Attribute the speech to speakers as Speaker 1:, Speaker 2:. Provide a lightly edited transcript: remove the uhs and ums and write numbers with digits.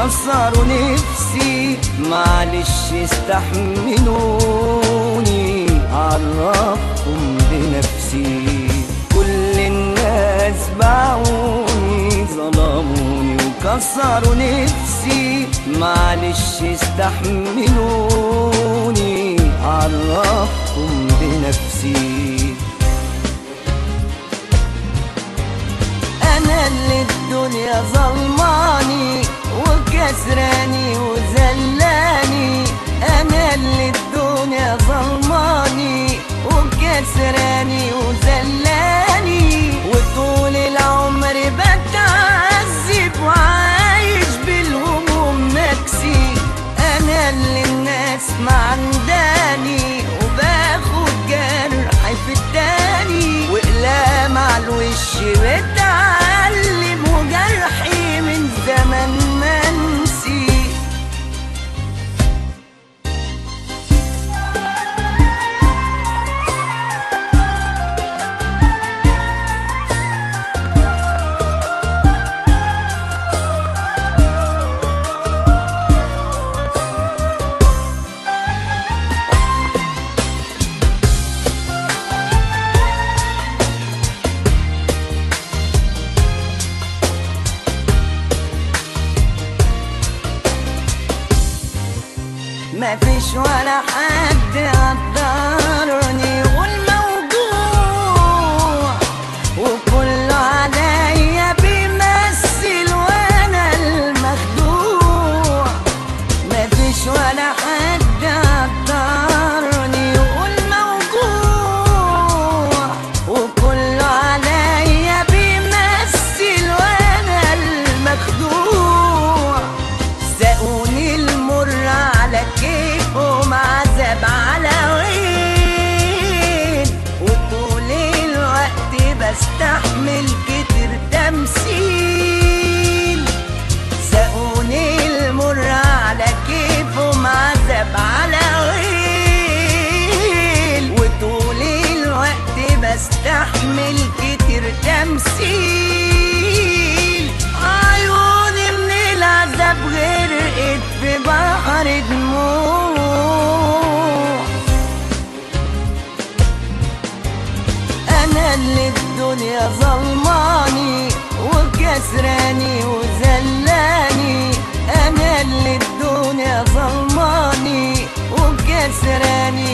Speaker 1: وكسروا نفسي، معلش استحملوني عرفهم بنفسي. كل الناس باعوني ظلموني وكسروا نفسي، معلش استحملوني عرفهم بنفسي. أنا اللي الدنيا ظلماني وكسراني وذلاني، أنا اللي الدنيا ظلماني وكسراني وذلاني، وطول العمر بتعذب وعايش بالهموم نكسي. أنا اللي الناس معنداني وباخد جرح في التاني، وإقلام على الوش بتعلم وجرحي من زمن منسي. مفيش ولا حد قدرني والموضوع وكله عليا بيمثل وانا المخدوع. مفيش ولا حد قدرني والموضوع وكله عليا بيمثل وانا المخدوع. ساقوني المر على كيفهم عذاب على وين، وطول الوقت بستحمل كتير تمثيل. ساقوني المر على كيفهم عذاب على وين، وطول الوقت بستحمل كتير تمثيل. عيوني من العذاب غرقت في بحر دموع. أنا اللي الدنيا ظلماني وكسراني وذلاني، أنا اللي الدنيا ظلماني وكسراني